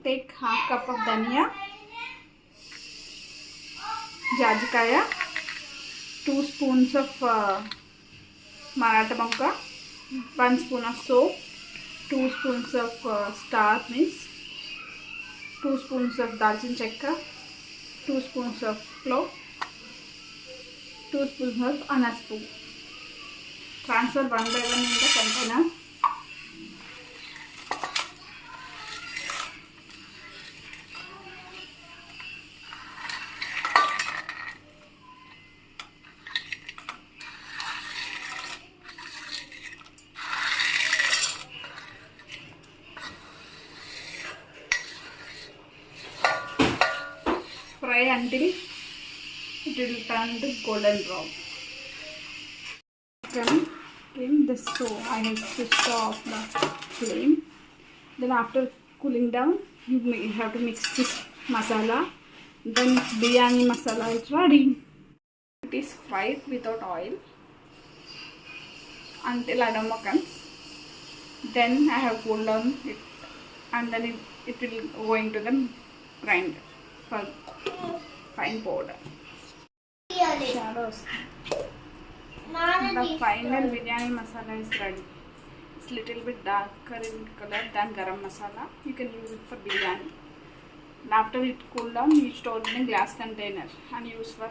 Take half cup of dhania, jajikaya, 2 spoons of maratha banka, 1 spoon of soap, 2 spoons of star anise, 2 spoons of dalchin chekka, 2 spoons of clove, 2 spoons of anaspu. Transfer one by one in the container. Fry until it will turn to golden brown. Came this, so I have switched off the flame. Then after cooling down, you have to mix this masala. Then biryani masala is ready. It is fried without oil until aroma comes. Then I have cooled down it, and then it will go into the grinder for fine powder. Shadows. The final biryani masala is ready. It's little bit darker in color than garam masala. You can use it for biryani. And after it cool down, you store it in a glass container and use for